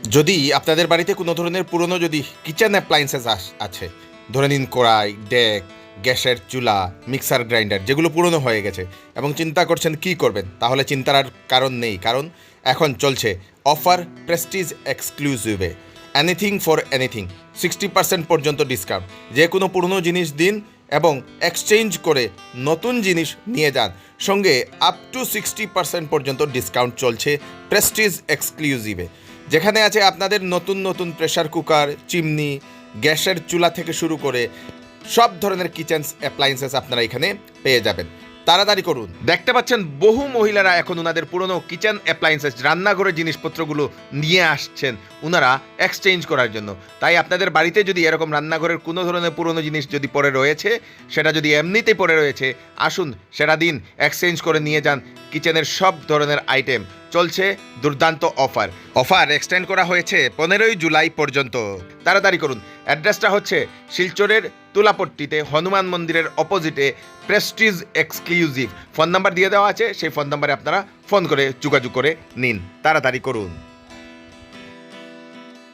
যদি আপনাদের বাড়িতে কোনো ধরনের পুরনো যদি কিচেন অ্যাপ্লায়েন্সেস আছে, ধরে নিন কড়াই, ডেক, গ্যাসের চুলা, মিক্সার গ্রাইন্ডার, যেগুলো পুরনো হয়ে গেছে এবং চিন্তা করছেন কী করবেন, তাহলে চিন্তার আর কারণ নেই, কারণ এখন চলছে অফার প্রেস্টিজ এক্সক্লুসিভে এনিথিং ফর এনিথিং 60% পর্যন্ত ডিসকাউন্ট। যে কোনো পুরনো জিনিস দিন এবং এক্সচেঞ্জ করে নতুন জিনিস নিয়ে যান, সঙ্গে আপ টু 60% পর্যন্ত ডিসকাউন্ট চলছে প্রেস্টিজ এক্সক্লুসিভে, যেখানে আছে আপনাদের নতুন নতুন প্রেসার কুকার, চিমনি, গ্যাসের চুলা থেকে শুরু করে সব ধরনের কিচেন অ্যাপ্লায়েন্সেস আপনারা এখানে পেয়ে যাবেন। তাড়াতাড়ি করুন। দেখতে পাচ্ছেন বহু মহিলারা এখন ওনাদের পুরনো কিচেন অ্যাপ্লায়েন্সেস, রান্নাঘরের জিনিসপত্রগুলো নিয়ে আসছেন ওনারা এক্সচেঞ্জ করার জন্য। তাই আপনাদের বাড়িতে যদি এরকম রান্নাঘরের কোনো ধরনের পুরনো জিনিস যদি পড়ে রয়েছে, সেটা যদি এমনিতেই পড়ে রয়েছে, আসুন সেটা দিন, এক্সচেঞ্জ করে নিয়ে যান কিচেনের সব ধরনের আইটেম। চলছে দুর্দান্ত অফার এক্সটেন্ড করা হয়েছে 15ই জুলাই পর্যন্ত। তাড়াতাড়ি করুন। অ্যাড্রেসটা হচ্ছে শিলচরের তুলাপট্টিতে হনুমান মন্দিরের অপোজিটে প্রেস্টিজ এক্সক্লুসিভ। ফোন নাম্বার দিয়ে দেওয়া আছে, সেই ফোন নাম্বারে আপনারা ফোন করে যোগাযোগ করে নিন। তাড়াতাড়ি করুন।